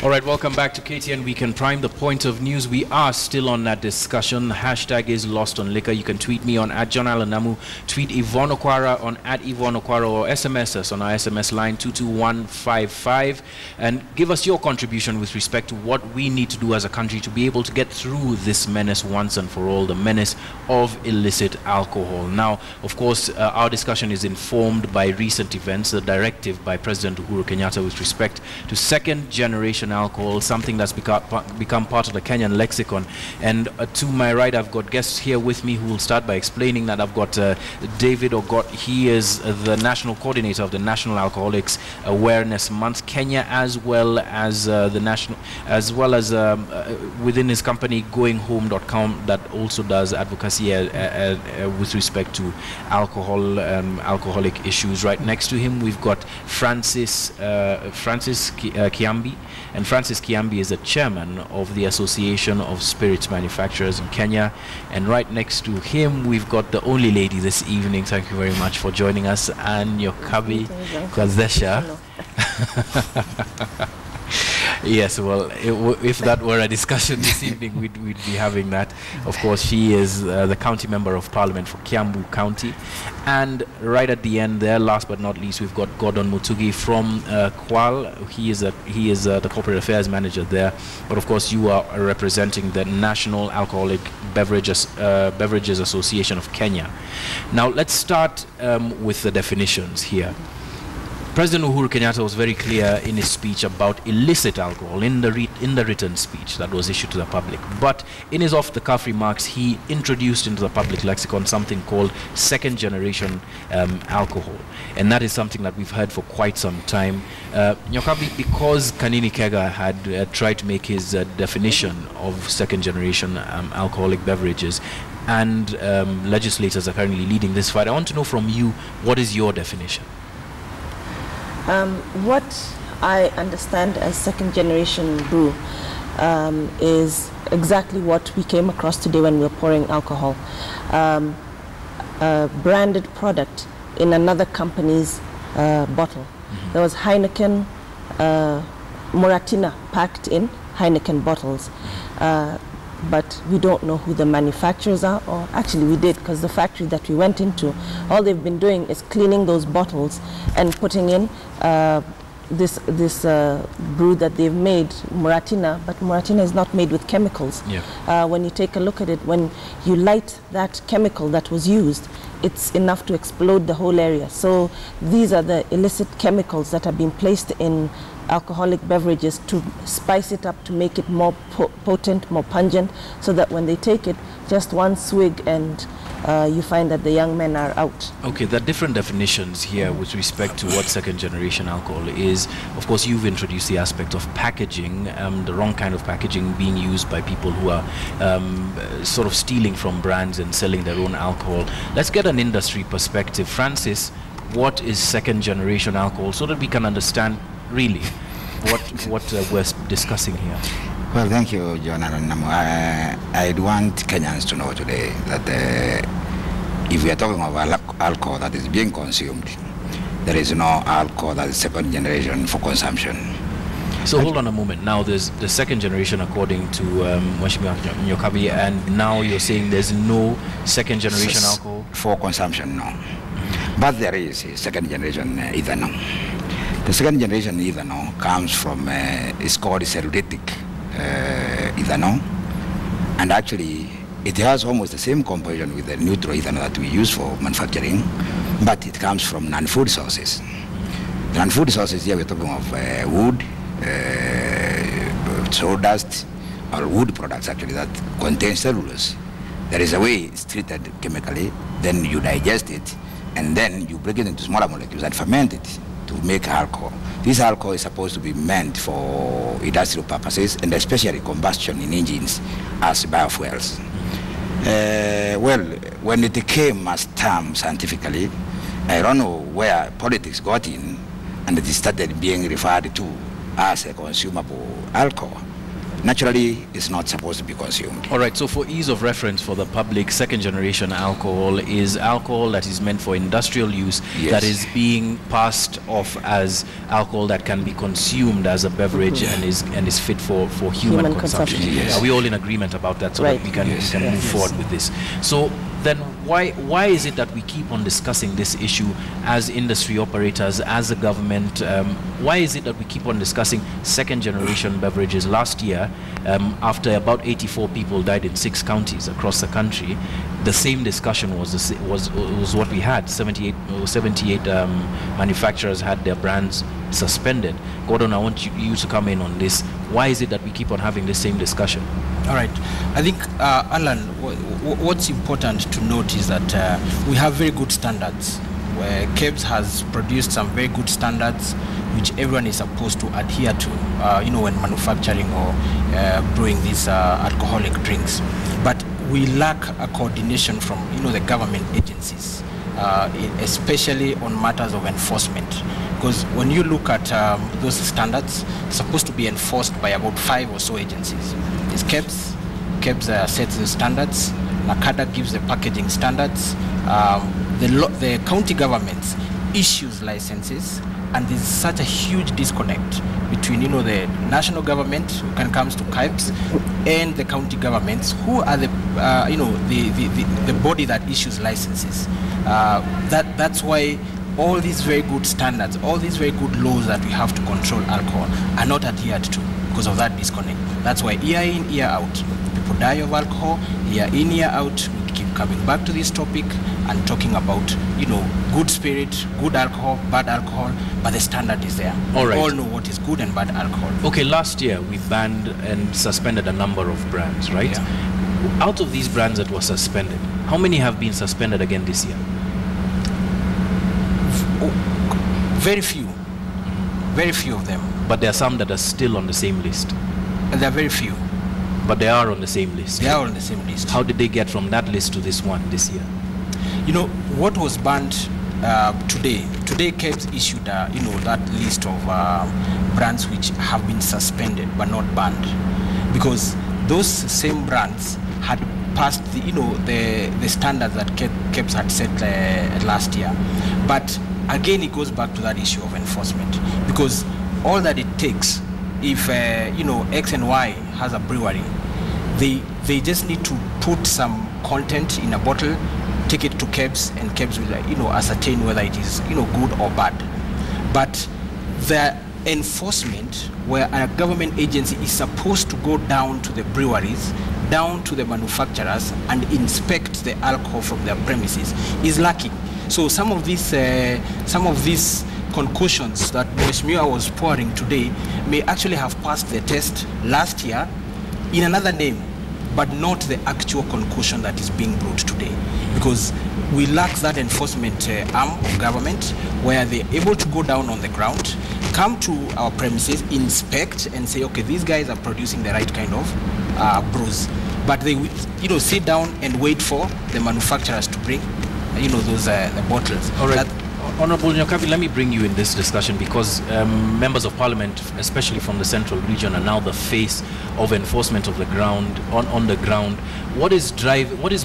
All right, welcome back to KTN Weekend Prime, the point of news. We are still on that discussion. Hashtag is lost on liquor. You can tweet me on @JohnAlanamu, tweet Yvonne Okwara on @Yvonne Okwara, or SMS us on our SMS line 22155 and give us your contribution with respect to what we need to do as a country to be able to get through this menace once and for all, the menace of illicit alcohol. Now, of course, our discussion is informed by recent events, the directive by President Uhuru Kenyatta with respect to second-generation alcohol, something that's become part of the Kenyan lexicon. And to my right, I've got guests here with me who will start by explaining that. I've got David Ogot. He is the national coordinator of the National Alcoholics Awareness Month Kenya, as well as within his company GoingHome.com, that also does advocacy with respect to alcohol, alcoholic issues. Right next to him, we've got Francis Kiambi. And Francis Kiambi is the chairman of the Association of Spirits Manufacturers in Kenya. And right next to him, we've got the only lady this evening. Thank you very much for joining us, Anne Yokabi Kwazesha. Yes, well, if that were a discussion this evening, we'd be having that. Of course, she is the county member of parliament for Kiambu County. And right at the end there, last but not least, we've got Gordon Mutugi from Kwal. He is the corporate affairs manager there. But of course, you are representing the National Alcoholic Beverages Association of Kenya. Now, let's start with the definitions here. President Uhuru Kenyatta was very clear in his speech about illicit alcohol in the written speech that was issued to the public. But in his off-the-cuff remarks, he introduced into the public lexicon something called second-generation alcohol. And that is something that we've heard for quite some time. Nyokabi, because Kanini Kega had tried to make his definition of second-generation alcoholic beverages, and legislators are currently leading this fight, I want to know from you, what is your definition? What I understand as second-generation brew is exactly what we came across today when we were pouring alcohol. A branded product in another company's bottle. Mm-hmm. There was Heineken, Moratina packed in Heineken bottles. But we don't know who the manufacturers are, or actually we did, because the factory that we went into, all they've been doing is cleaning those bottles and putting in this brew that they've made, Moratina, but Moratina is not made with chemicals. Yeah. When you take a look at it, when you light that chemical that was used, it's enough to explode the whole area. So these are the illicit chemicals that have been placed in alcoholic beverages to spice it up, to make it more potent, more pungent, so that when they take it, just one swig and you find that the young men are out. Okay, there are different definitions here with respect to what second-generation alcohol is. Of course, you've introduced the aspect of packaging, the wrong kind of packaging being used by people who are sort of stealing from brands and selling their own alcohol. Let's get an industry perspective. Francis, what is second-generation alcohol, so that we can understand really what we're discussing here? Well, thank you, John. I'd want Kenyans to know today that if we are talking about alcohol that is being consumed, there is no alcohol that is second generation for consumption. So hold on a moment. Now there's the second generation according to Mweshimiwa Nyokabi, and now you're saying there's no second generation alcohol? For consumption, no. Mm-hmm. But there is a second generation ethanol. The second generation ethanol comes from, it's called ceruletic ethanol, and actually it has almost the same composition with the neutral ethanol that we use for manufacturing, but it comes from non-food sources. The non-food sources here we're talking of wood, sawdust, or wood products actually that contain cellulose. There is a way it's treated chemically, then you digest it, and then you break it into smaller molecules and ferment it to make alcohol. This alcohol is supposed to be meant for industrial purposes, and especially combustion in engines as biofuels. Well, when it came as term scientifically, I don't know where politics got in, and it started being referred to as a consumable alcohol. naturally is not supposed to be consumed. All right, so for ease of reference for the public, second generation alcohol is alcohol that is meant for industrial use, Yes. that is being passed off as alcohol that can be consumed as a beverage and is fit for human consumption. Yes. Are we all in agreement about that, so Right. that we can, Yes. move forward with this? So then why is it that we keep on discussing this issue as industry operators, as a government? Why is it that we keep on discussing second generation beverages? Last year, after about 84 people died in 6 counties across the country, the same discussion was what we had. 78 manufacturers had their brands suspended. Gordon, I want you to come in on this. Why is it that we keep on having the same discussion? All right. I think, Alan, what's important to note is that we have very good standards. Where KEBS has produced some very good standards which everyone is supposed to adhere to, when manufacturing or brewing these alcoholic drinks. But we lack a coordination from, the government agencies, especially on matters of enforcement. Because when you look at those standards, it's supposed to be enforced by about 5 or so agencies. It's KEBS. KEBS sets the standards. NACADA gives the packaging standards. The county governments issues licenses, and there's such a huge disconnect between the national government, when it comes to KEBS, and the county governments, who are the body that issues licenses. That's why all these very good standards, all these very good laws that we have to control alcohol are not adhered to because of that disconnect. That's why year in, year out, people die of alcohol. Year in, year out, we keep coming back to this topic and talking about, good spirit, good alcohol, bad alcohol, but the standard is there. All right. We all know what is good and bad alcohol. Okay, last year we banned and suspended a number of brands, right? Yeah. Out of these brands that were suspended, how many have been suspended again this year? Very few. Very few of them. But there are some that are still on the same list. And there are very few. But they are on the same list. They are on the same list. How did they get from that list to this one this year? What was banned today? Today, KEBS issued, that list of brands which have been suspended but not banned, because those same brands had passed the standards that KEBS had set last year. But again, it goes back to that issue of enforcement, because all that it takes, if X and Y has a brewery, they just need to put some content in a bottle, take it to KEBS, and KEBS will ascertain whether it is good or bad. But the enforcement, where a government agency is supposed to go down to the breweries, down to the manufacturers, and inspect the alcohol from their premises, is lacking. So some of these concoctions that Mheshimiwa was pouring today may actually have passed the test last year in another name, but not the actual concoction that is being brewed today, because we lack that enforcement arm of government where they're able to go down on the ground, come to our premises, inspect, and say, okay, these guys are producing the right kind of brews. But they sit down and wait for the manufacturers to bring those the bottles. All right. Honorable Nyokabi, let me bring you in this discussion, because members of parliament, especially from the central region, are now the face of enforcement of the ground, on the ground. What is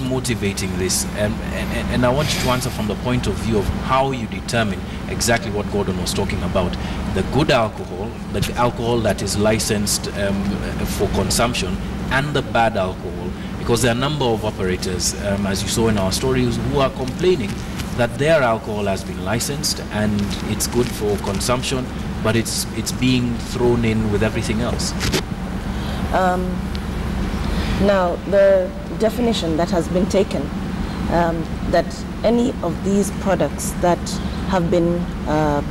motivating this? And I want you to answer from the point of view of how you determine exactly what Gordon was talking about. The good alcohol, the alcohol that is licensed for consumption, and the bad alcohol, because there are a number of operators, as you saw in our stories, who are complaining that their alcohol has been licensed and it's good for consumption, but it's being thrown in with everything else. Now, the definition that has been taken, that any of these products that have been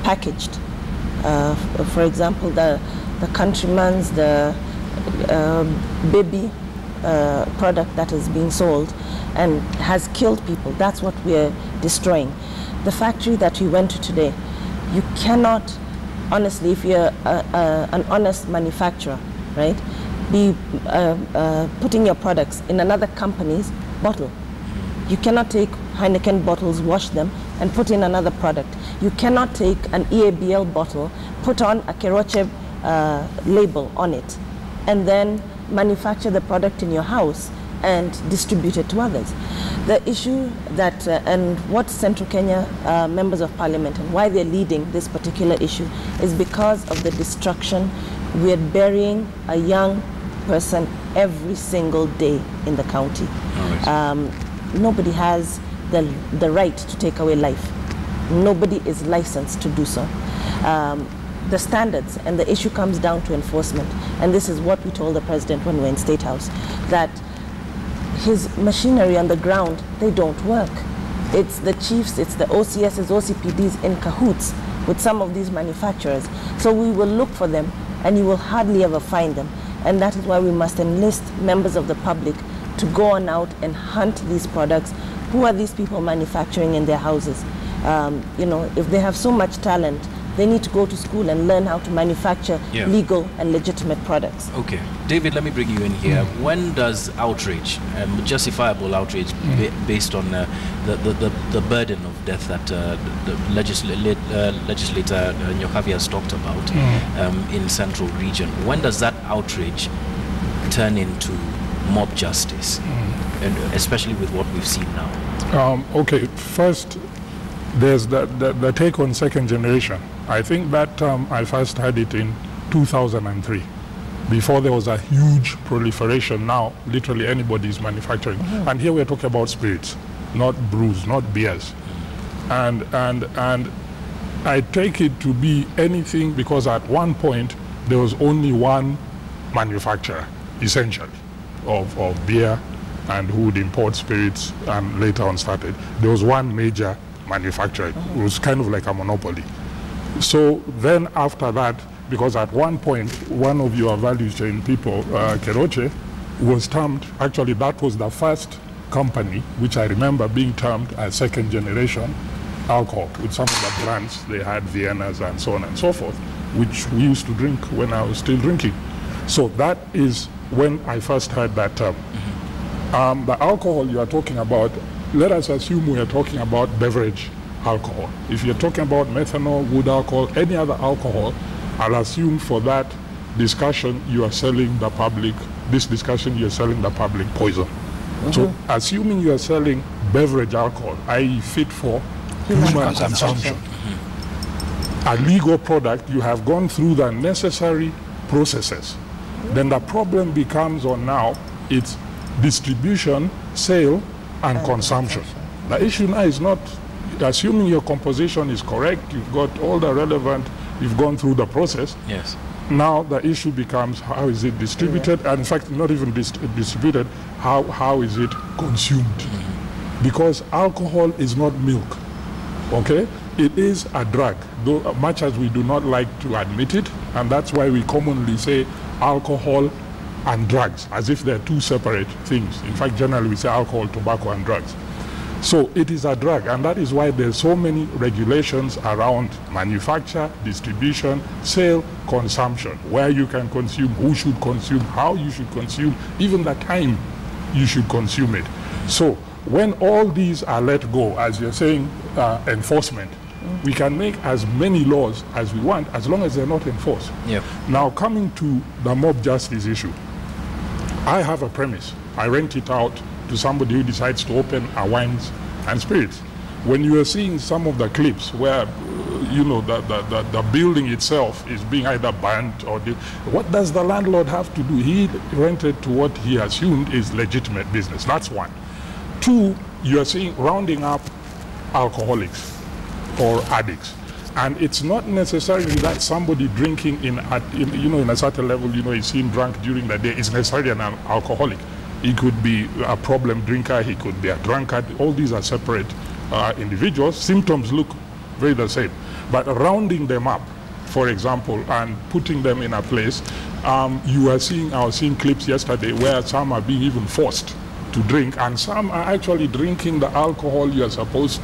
packaged, for example, the Countryman's, the baby product that is being sold and has killed people, that's what we're destroying. The factory that we went to today, you cannot, honestly, if you're an honest manufacturer, right, be putting your products in another company's bottle. You cannot take Heineken bottles, wash them, and put in another product. You cannot take an EABL bottle, put on a Keroche label on it, and then manufacture the product in your house and distribute it to others. The issue that, and what Central Kenya members of parliament and why they're leading this particular issue is because of the destruction. We're burying a young person every single day in the county. Nobody has the right to take away life. Nobody is licensed to do so. The standards and the issue comes down to enforcement. And this is what we told the president when we were in State House, that his machinery on the ground, they don't work. It's the chiefs, it's the OCSs, OCPDs in cahoots with some of these manufacturers. So we will look for them and you will hardly ever find them. And that is why we must enlist members of the public to go on out and hunt these products. Who are these people manufacturing in their houses? You know, if they have so much talent, they need to go to school and learn how to manufacture legal and legitimate products. Okay. David, let me bring you in here. When does outrage, justifiable outrage, based on the burden of death that the legislator Nyokavi has talked about in Central Region, when does that outrage turn into mob justice, and especially with what we've seen now? Okay, first, there's the take on second generation. I think that I first had it in 2003. Before there was a huge proliferation, now literally anybody is manufacturing. And here we're talking about spirits, not brews, not beers. And I take it to be anything, because at one point there was only one manufacturer, essentially, of beer, and who would import spirits, and later on started. There was one major manufacturer. It was kind of like a monopoly. So then after that, because at one point, one of your value chain people, Keroche, was termed, actually that was the first company which I remember being termed as second generation alcohol, with some of the brands. They had Viennas and so on and so forth, which we used to drink when I was still drinking. So that is when I first heard that term. The alcohol you are talking about, let us assume we are talking about beverage alcohol. If you're talking about methanol, wood alcohol, any other alcohol, I'll assume for that discussion you are selling the public, this discussion you're selling the public poison. So assuming you are selling beverage alcohol, i.e. fit for human consumption, a legal product, you have gone through the necessary processes. Then the problem becomes on now, it's distribution, sale, and consumption. The issue now is not assuming your composition is correct, you've got all the relevant, you've gone through the process. Yes. Now the issue becomes how is it distributed, and in fact not even distributed, how is it consumed? Because alcohol is not milk, okay? It is a drug, though much as we do not like to admit it, and that's why we commonly say alcohol and drugs, as if they're two separate things. In fact, generally we say alcohol, tobacco, and drugs. So it is a drug, and that is why there's so many regulations around manufacture, distribution, sale, consumption, where you can consume, who should consume, how you should consume, even the time you should consume it. So when all these are let go, as you're saying, enforcement, we can make as many laws as we want, as long as they're not enforced. Yep. Now, coming to the mob justice issue, I have a premise. I rent it out to somebody who decides to open a wines and spirits. When you are seeing some of the clips where, you know, the building itself is being either burnt or what does the landlord have to do? He rented to what he assumed is legitimate business. That's one. Two, you are seeing rounding up alcoholics or addicts. And it's not necessarily that somebody drinking in a certain level, is seen drunk during the day is necessarily an alcoholic. He could be a problem drinker, he could be a drunkard. All these are separate individuals. Symptoms look very the same. But rounding them up, for example, and putting them in a place, I was seeing clips yesterday where some are being even forced to drink, and some are actually drinking the alcohol you are supposed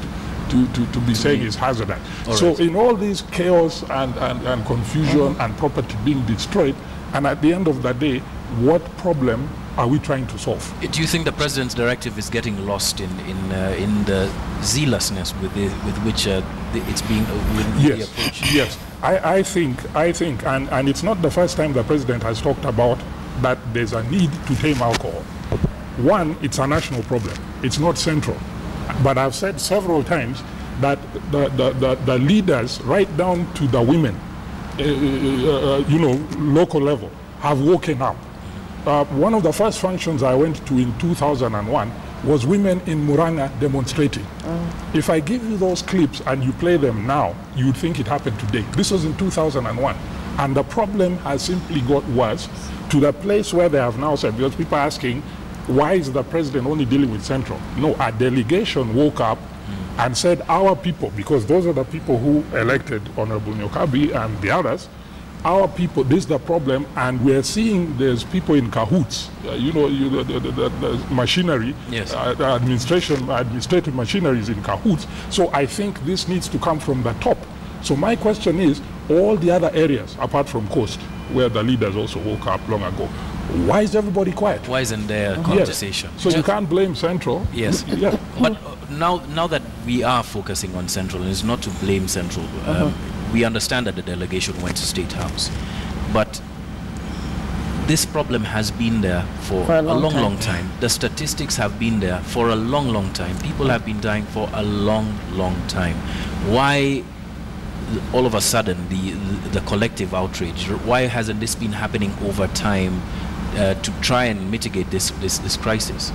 to be saying is hazardous. So in all this chaos and confusion and property being destroyed, and at the end of the day, what problem are we trying to solve? Do you think the president's directive is getting lost in the zealousness with which it's being approached? Yes. I think, and it's not the first time the president has talked about that there's a need to tame alcohol. One, it's a national problem. It's not central. But I've said several times that the leaders, right down to the women, local level, have woken up. One of the first functions I went to in 2001 was women in Muranga demonstrating. If I give you those clips and you play them now, you'd think it happened today. This was in 2001. And the problem has simply got worse to the place where they have now said, because people are asking, why is the president only dealing with Central? No, a delegation woke up and said, our people, because those are the people who elected Honorable Nyokabi and the others, our people, this is the problem, and we're seeing there's people in cahoots, the machinery, yes. Administrative machinery is in cahoots. So I think this needs to come from the top. So my question is, all the other areas, apart from Coast, where the leaders also woke up long ago, why is everybody quiet? Why isn't there a conversation? Yes. So you can't blame Central. Yes. Yeah. But now that we are focusing on Central, and it's not to blame Central, we understand that the delegation went to State House, but this problem has been there for a long time. The statistics have been there for a long time. People have been dying for a long time. Why all of a sudden the collective outrage? Why hasn't this been happening over time to try and mitigate this crisis?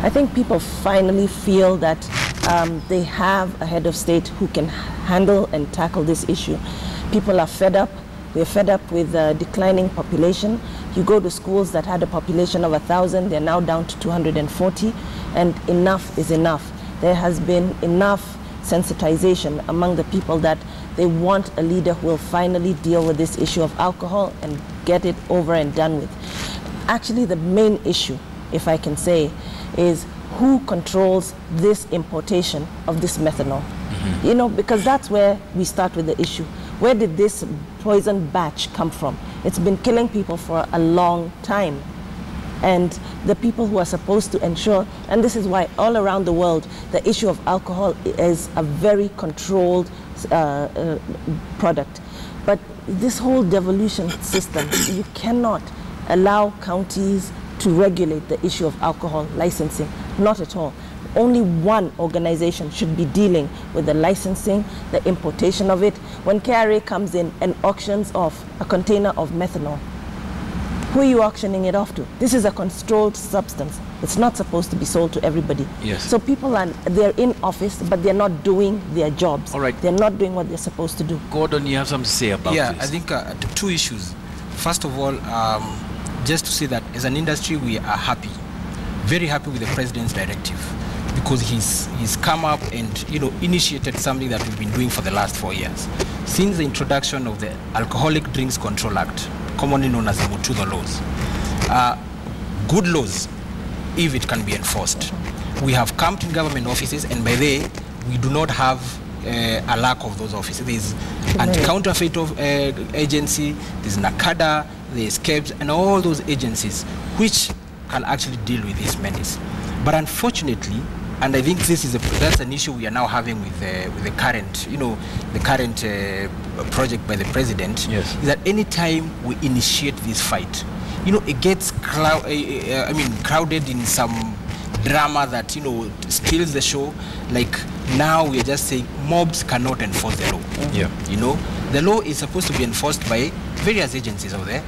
I think people finally feel that they have a head of state who can handle and tackle this issue. People are fed up. We're fed up with a declining population. You go to schools that had a population of 1,000, they're now down to 240, and enough is enough. There has been enough sensitization among the people that they want a leader who will finally deal with this issue of alcohol and get it over and done with. Actually, the main issue, if I can say, is who controls this importation of this methanol. Because that's where we start with the issue. Where did this poison batch come from? It's been killing people for a long time. And the people who are supposed to ensure, and this is why all around the world, the issue of alcohol is a very controlled product. But this whole devolution system, you cannot allow counties to regulate the issue of alcohol licensing. Not at all. Only one organization should be dealing with the licensing, the importation of it. When KRA comes in and auctions off a container of methanol, who are you auctioning it off to? This is a controlled substance. It's not supposed to be sold to everybody. Yes. So people they're in office, but they're not doing their jobs. All right. They're not doing what they're supposed to do. Gordon, you have something to say about this? Yeah, I think two issues. First of all, just to say that as an industry, we are happy, very happy with the president's directive, because he's come up and initiated something that we've been doing for the last 4 years. Since the introduction of the Alcoholic Drinks Control Act, commonly known as the Mutudo laws, good laws, if it can be enforced. We have camped in government offices, and by there, we do not have a lack of those offices. There's anti-counterfeit agency, there's NACADA, there's KEBS, and all those agencies which can actually deal with this menace. But unfortunately, and I think that's an issue we are now having with the current, project by the president. Yes. Is that any time we initiate this fight, it gets crowded in some drama that steals the show. Like now we are just saying mobs cannot enforce the law. Yeah. The law is supposed to be enforced by various agencies of the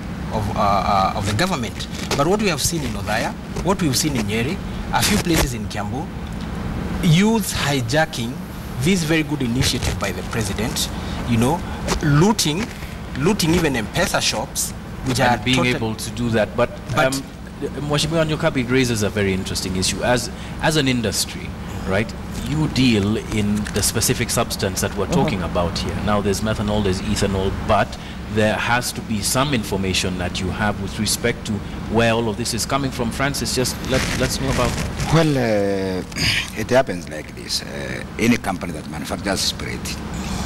government. But what we have seen in Othaya, what we've seen in Nyeri, a few places in Kiambu, youths hijacking this very good initiative by the president, looting even M-Pesa shops, which are being able to do that. But Mheshimiwa Nyokabi raises a very interesting issue. As an industry, right, you deal in the specific substance that we're talking about here. Now there's methanol, there's ethanol, but there has to be some information that you have with respect to where all of this is coming from. Francis, just let's know about that. Well, it happens like this. Any company that manufactures spirit,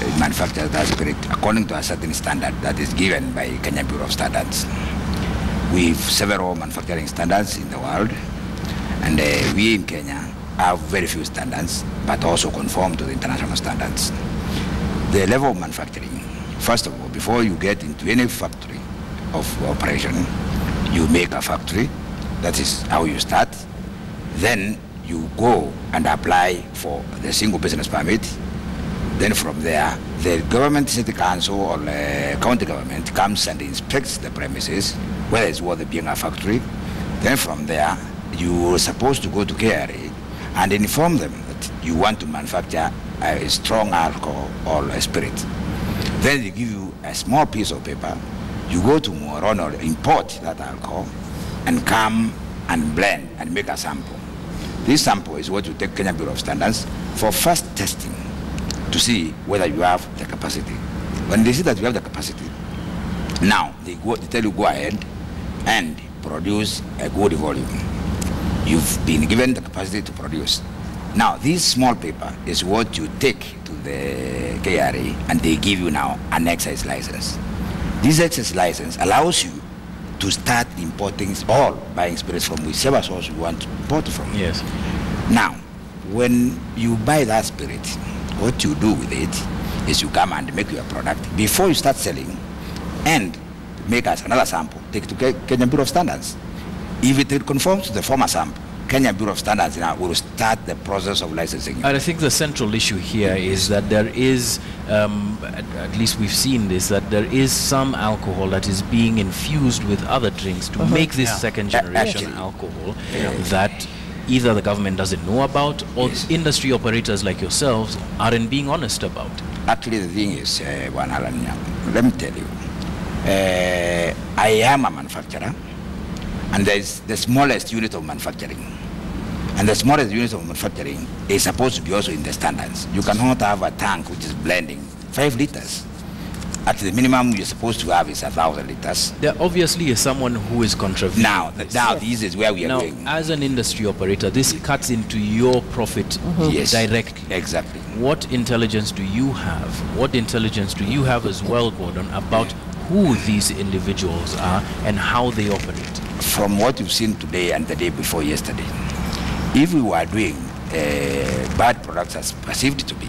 it manufactures that spirit according to a certain standard that is given by Kenya Bureau of Standards. We have several manufacturing standards in the world, and we in Kenya have very few standards, but also conform to the international standards. The level of manufacturing, first of all, before you get into any factory of operation, You make a factory. That is how you start. Then you go and apply for the single business permit. Then from there, the government, city council or county government comes and inspects the premises, whether it's worth being a factory. Then from there, you're supposed to go to KRA and inform them that you want to manufacture a strong alcohol or a spirit. Then they give you a small piece of paper. You go to Moron or import that alcohol and come and blend and make a sample. This sample is what you take Kenya Bureau of Standards for first testing to see whether you have the capacity. When they see that you have the capacity, now they tell you go ahead and produce a good volume. You've been given the capacity to produce. Now this small paper is what you take to the KRA and they give you now an excise license. This excise license allows you to start importing or buying spirits from whichever source you want to import from. Yes. Now, when you buy that spirit, what you do with it is you come and make your product before you start selling and make us another sample, take it to Kenya Bureau of Standards. If it conforms to the former sample, Kenya Bureau of Standards now will start the process of licensing. And I think the central issue here is that there is, at least we've seen this, that there is some alcohol that is being infused with other drinks to make this second generation alcohol that either the government doesn't know about or industry operators like yourselves aren't being honest about. Actually, the thing is, let me tell you, I am a manufacturer, and there is the smallest unit of manufacturing. And the smallest unit of manufacturing is supposed to be also in the standards. You cannot have a tank which is blending 5 liters. At the minimum you're supposed to have is 1,000 liters. There obviously is someone who is contravening now this is where we are going. Now, as an industry operator, this cuts into your profit directly. Exactly. What intelligence do you have? What intelligence do you have as well, Gordon, about who these individuals are and how they operate? From what you've seen today and the day before yesterday, if we were doing bad products as perceived to be,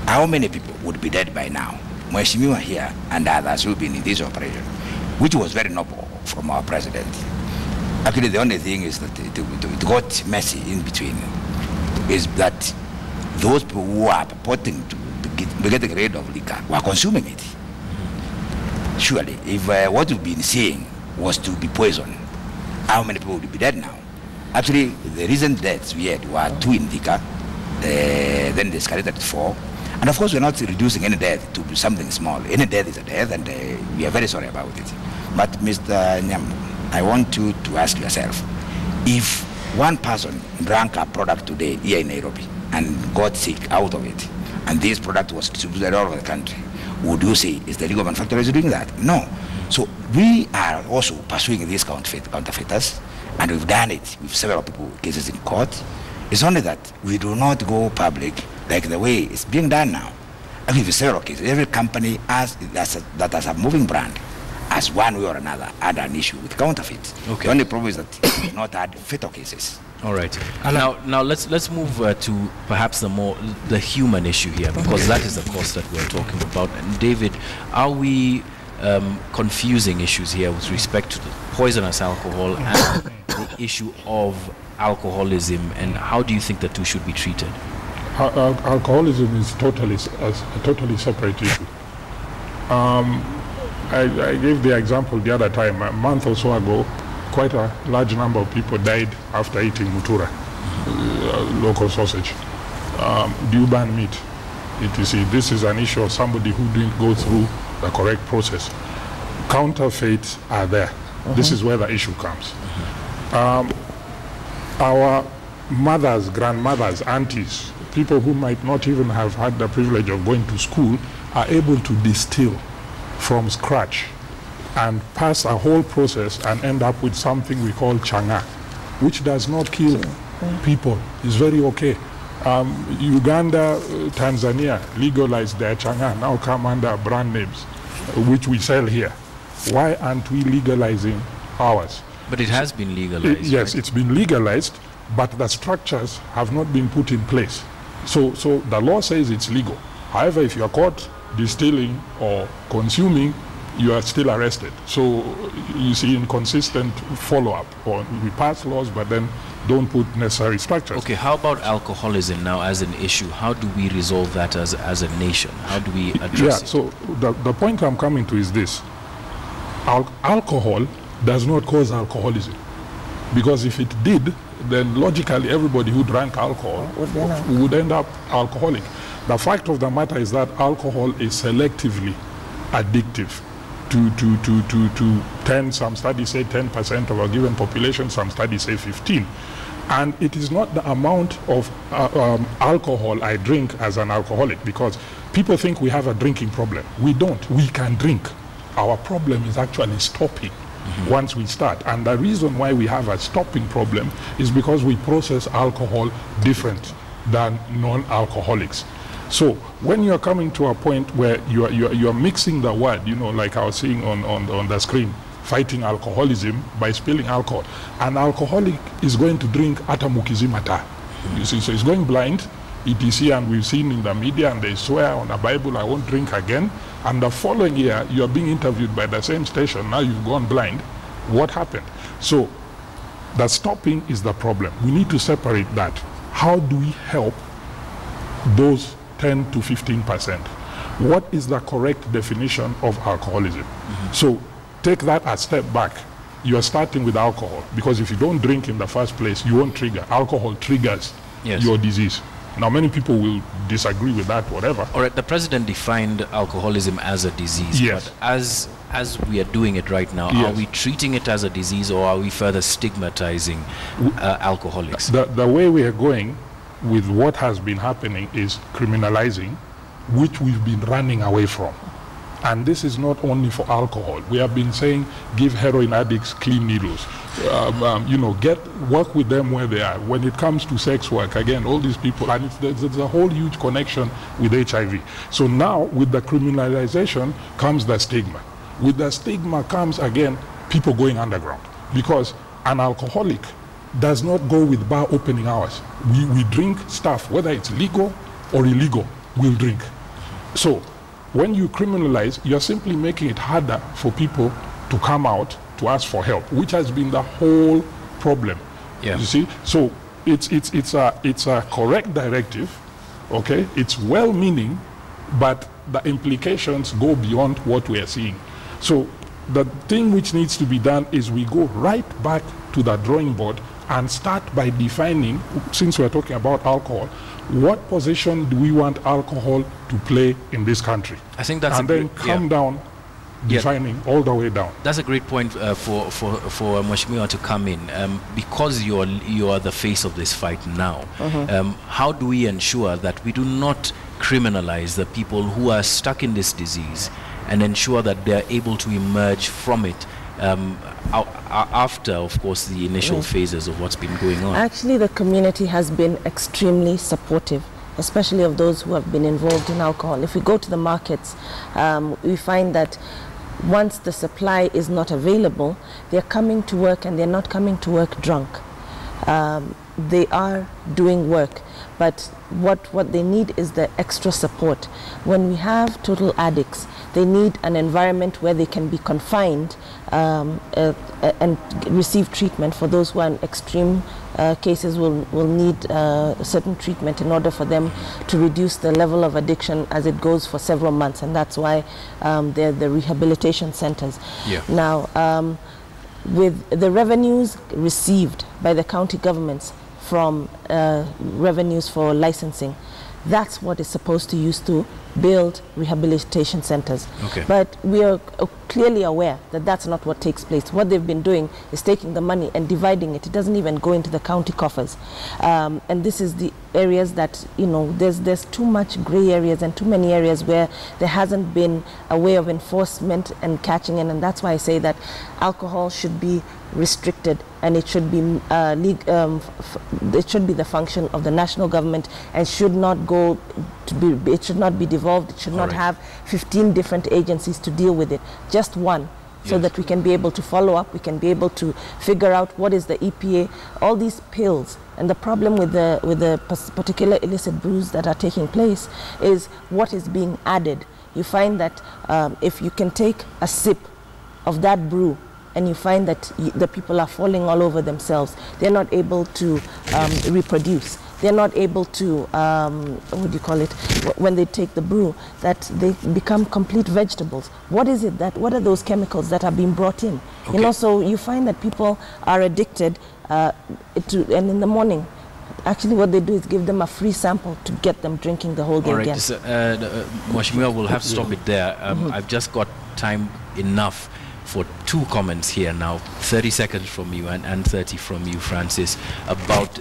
how many people would be dead by now? Mheshimiwa here and others who've been in this operation, which was very noble from our president. Actually, the only thing is that it got messy in between, is that those people who are purporting to be getting rid of liquor were consuming it. Surely, if what we've been seeing was to be poison, how many people would be dead now? Actually, the recent deaths we had were 2 in liquor, then they escalated to 4. And of course, we're not reducing any death to something small. Any death is a death, and we are very sorry about it. But Mr. Nyam, I want you to ask yourself, if one person drank a product today here in Nairobi and got sick out of it, and this product was distributed all over the country, would you say is the legal manufacturer is doing that? No. So we are also pursuing these counterfeiters, and we've done it with several cases in court. It's only that we do not go public like the way it's being done now. Actually, with several cases, every company that has a moving brand has one way or another had an issue with counterfeit. Okay. The only problem is that we've not had fatal cases. All right. Now let's move to perhaps the human issue here, because that is the cost that we're talking about. And David, are we confusing issues here with respect to the poisonous alcohol and the issue of alcoholism, and how do you think the two should be treated? Alcoholism is a totally separate issue. I gave the example the other time, a month or so ago, quite a large number of people died after eating mutura, local sausage. Do you ban meat? etc. This is an issue of somebody who didn't go through the correct process. Counterfeits are there. This is where the issue comes. Our mothers, grandmothers, aunties, people who might not even have had the privilege of going to school are able to distill from scratch and pass a whole process and end up with something we call changa, which does not kill people. It's very okay. Uganda, Tanzania legalized their changa, now come under brand names, which we sell here. Why aren't we legalizing ours? But it has been legalized. Yes, right? It's been legalized, but the structures have not been put in place. So the law says it's legal. However, if you are caught distilling or consuming, you are still arrested. So you see inconsistent follow-up, or we pass laws but then don't put necessary structures. Okay, how about alcoholism now as an issue? How do we resolve that as a nation? How do we address it? So the point I'm coming to is this. Alcohol does not cause alcoholism, because if it did, then logically everybody who drank alcohol would end up alcoholic. The fact of the matter is that alcohol is selectively addictive to 10, some studies say 10% of a given population, some studies say 15. And it is not the amount of alcohol I drink as an alcoholic, because people think we have a drinking problem. We don't. We can drink. Our problem is actually stopping once we start. And the reason why we have a stopping problem is because we process alcohol different than non-alcoholics. So when you're coming to a point where you're mixing the word, you know, like I was seeing on the screen, fighting alcoholism by spilling alcohol. An alcoholic is going to drink atamukizimata. You see, so he's going blind, etc., and we've seen in the media, and they swear on the Bible, I won't drink again. And the following year, you're being interviewed by the same station, now you've gone blind. What happened? So the stopping is the problem. We need to separate that. How do we help those 10 to 15%? What is the correct definition of alcoholism? So take that a step back. You're starting with alcohol, because if you don't drink in the first place, you won't trigger. Alcohol triggers your disease. Now, many people will disagree with that, whatever. All right, the president defined alcoholism as a disease. Yes. But as we are doing it right now, are we treating it as a disease, or are we further stigmatizing alcoholics? The way we are going with what has been happening is criminalizing, which we've been running away from. And this is not only for alcohol. We have been saying, give heroin addicts clean needles. You know, work with them where they are. When it comes to sex work, again, all these people, and there's a whole huge connection with HIV. So now, with the criminalization comes the stigma. With the stigma comes, again, people going underground. Because an alcoholic does not go with bar opening hours. We drink stuff, whether it's legal or illegal, we'll drink. So when you criminalize, you're simply making it harder for people to come out to ask for help, which has been the whole problem. You see, so it's a correct directive, okay? It's well-meaning, but the implications go beyond what we are seeing. So the thing which needs to be done is we go right back to the drawing board and start by defining, since we're talking about alcohol, what position do we want alcohol to play in this country? I think that's and then come down, defining all the way down. That's a great point for Mheshimiwa to come in, because you are the face of this fight now. How do we ensure that we do not criminalize the people who are stuck in this disease, and ensure that they are able to emerge from it after, of course, the initial phases of what's been going on? Actually, the community has been extremely supportive, especially of those who have been involved in alcohol. If we go to the markets, we find that once the supply is not available, they're coming to work, and they're not coming to work drunk. They are doing work, but what they need is the extra support. When we have total addicts, they need an environment where they can be confined and receive treatment. For those who are in extreme cases, will need certain treatment in order for them to reduce the level of addiction as it goes for several months, and that's why they're the rehabilitation centers. Now, with the revenues received by the county governments from revenues for licensing, that's what is supposed to use to build rehabilitation centers. But we are clearly aware that that's not what takes place. What they've been doing is taking the money and dividing it. It doesn't even go into the county coffers. And this is the areas that, you know, there's too much gray areas and too many areas where there hasn't been a way of enforcement and catching in. And that's why I say that alcohol should be restricted, and it should be it should be the function of the national government, and should not go to be, it should not be devolved. It should not have 15 different agencies to deal with it, just one, so that we can be able to follow up, we can be able to figure out what is the EPA, all these pills. And the problem with the particular illicit brews that are taking place is what is being added. you find that if you can take a sip of that brew, and you find that the people are falling all over themselves. They're not able to reproduce. They're not able to, what do you call it, when they take the brew, that they become complete vegetables. What is it what are those chemicals that are being brought in? Okay. You know, so you find that people are addicted and in the morning, actually what they do is give them a free sample to get them drinking the whole day again. Mwashimiwa, we'll have to stop it there. I've just got time enough for 2 comments here now, 30 seconds from you and 30 from you, Francis, about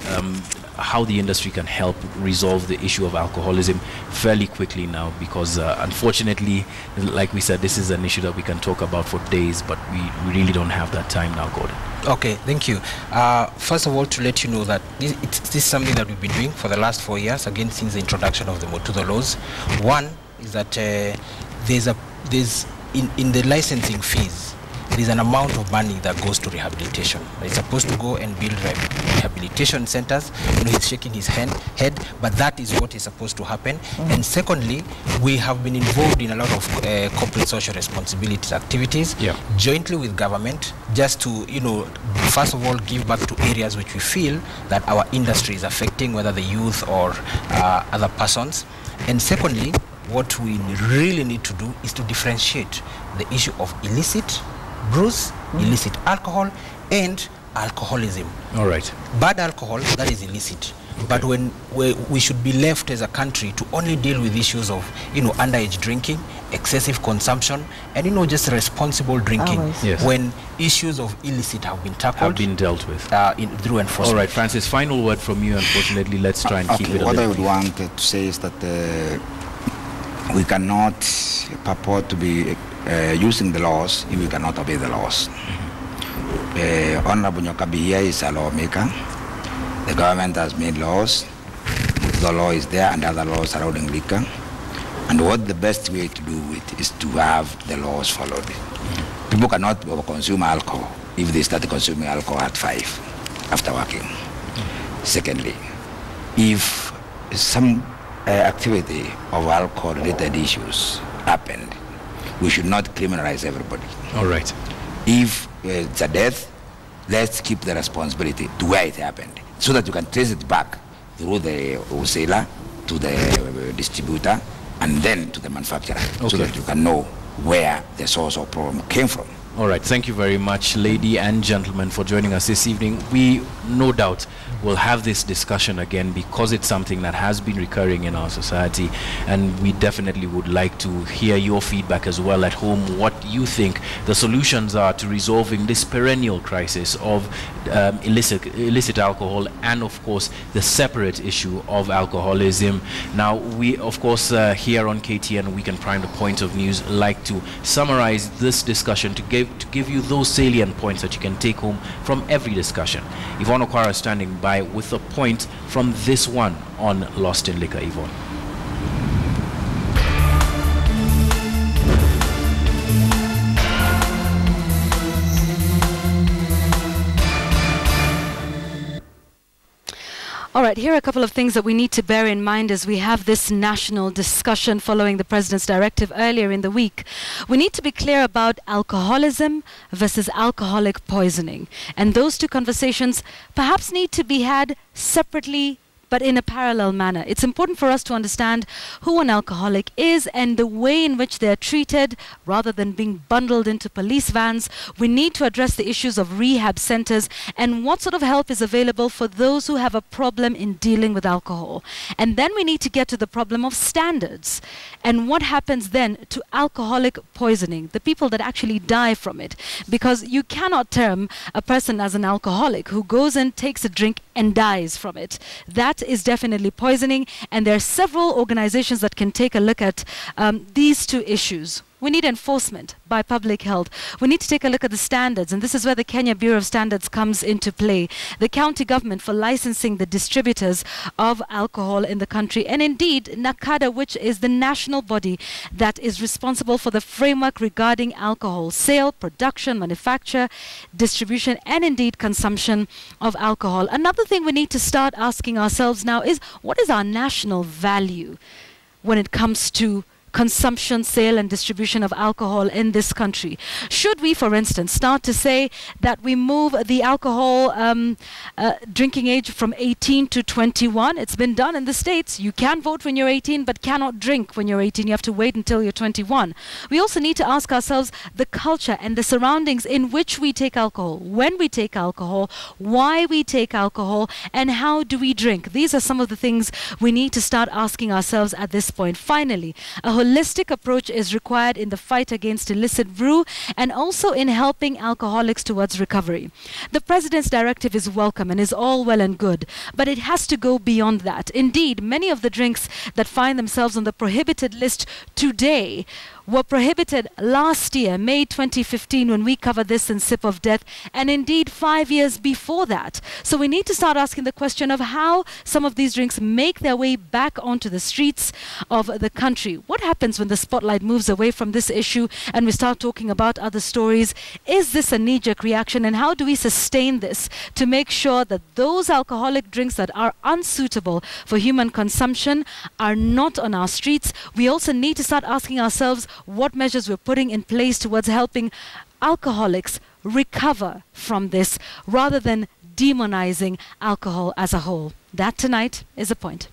how the industry can help resolve the issue of alcoholism fairly quickly now, because unfortunately, like we said, this is an issue that we can talk about for days, but we really don't have that time now, Gordon. Okay, thank you. First of all, to let you know that this is something that we've been doing for the last 4 years, again, since the introduction of the Motudo laws. One is that there's in the licensing fees, there is an amount of money that goes to rehabilitation. It's supposed to go and build rehabilitation centers. You know, he's shaking his head, but that is what is supposed to happen. And secondly, we have been involved in a lot of corporate social responsibility activities, jointly with government, just to, you know, first of all, give back to areas which we feel that our industry is affecting, whether the youth or other persons. And secondly, what we really need to do is to differentiate the issue of illicit brews, illicit alcohol, and alcoholism. All right. Bad alcohol, that is illicit. Okay. But when we should be left as a country to only deal with issues of, you know, underage drinking, excessive consumption, and, you know, just responsible drinking. Yes. When issues of illicit have been tackled, have been dealt with through enforcement. All right, Francis, final word from you. Unfortunately, let's try and keep it a what little I would brief. want to say is that we cannot purport to be using the laws if we cannot obey the laws. Honorable Nyokabi here is a lawmaker. The government has made laws. The law is there and other laws surrounding liquor. And what the best way to do it is to have the laws followed. People cannot consume alcohol if they start consuming alcohol at 5 after working. Secondly, if some activity of alcohol-related issues happened, we should not criminalize everybody. All right. If it's a death, let's keep the responsibility to where it happened, so that you can trace it back through the wholesaler to the distributor and then to the manufacturer, so that you can know where the source of problem came from. All right, thank you very much, lady and gentlemen, for joining us this evening. We no doubt will have this discussion again, because it's something that has been recurring in our society, and we definitely would like to hear your feedback as well at home, what you think the solutions are to resolving this perennial crisis of illicit alcohol, and of course the separate issue of alcoholism. Now, we of course here on KTN Weekend Prime, the Point of News, like to summarize this discussion to give you those salient points that you can take home from every discussion. Yvonne Okwara standing by with a point from this one on Lost in Liquor. Yvonne. All right, here are a couple of things that we need to bear in mind as we have this national discussion following the President's directive earlier in the week. We need to be clear about alcoholism versus alcoholic poisoning. And those two conversations perhaps need to be had separately, but in a parallel manner. It's important for us to understand who an alcoholic is and the way in which they're treated rather than being bundled into police vans. We need to address the issues of rehab centers and what sort of help is available for those who have a problem in dealing with alcohol. And then we need to get to the problem of standards and what happens then to alcoholic poisoning, the people that actually die from it. Because you cannot term a person as an alcoholic who goes and takes a drink and dies from it. That is definitely poisoning, and there are several organizations that can take a look at these two issues. We need enforcement by public health. We need to take a look at the standards, and this is where the Kenya Bureau of Standards comes into play. The county government for licensing the distributors of alcohol in the country, and indeed NACADA, which is the national body that is responsible for the framework regarding alcohol sale, production, manufacture, distribution, and indeed consumption of alcohol. Another thing we need to start asking ourselves now is, what is our national value when it comes to consumption, sale and distribution of alcohol in this country? Should we, for instance, start to say that we move the alcohol drinking age from 18 to 21? It's been done in the States. You can vote when you're 18 but cannot drink when you're 18. You have to wait until you're 21. We also need to ask ourselves the culture and the surroundings in which we take alcohol, when we take alcohol, why we take alcohol, and how do we drink. These are some of the things we need to start asking ourselves at this point. Finally, a holistic approach is required in the fight against illicit brew and also in helping alcoholics towards recovery. The President's directive is welcome and is all well and good, but it has to go beyond that. Indeed, many of the drinks that find themselves on the prohibited list today were prohibited last year, May 2015, when we covered this in Sip of Death, and indeed 5 years before that. So we need to start asking the question of how some of these drinks make their way back onto the streets of the country. What happens when the spotlight moves away from this issue and we start talking about other stories? Is this a knee-jerk reaction, and how do we sustain this to make sure that those alcoholic drinks that are unsuitable for human consumption are not on our streets? We also need to start asking ourselves what measures we're putting in place towards helping alcoholics recover from this rather than demonizing alcohol as a whole. That tonight is a point.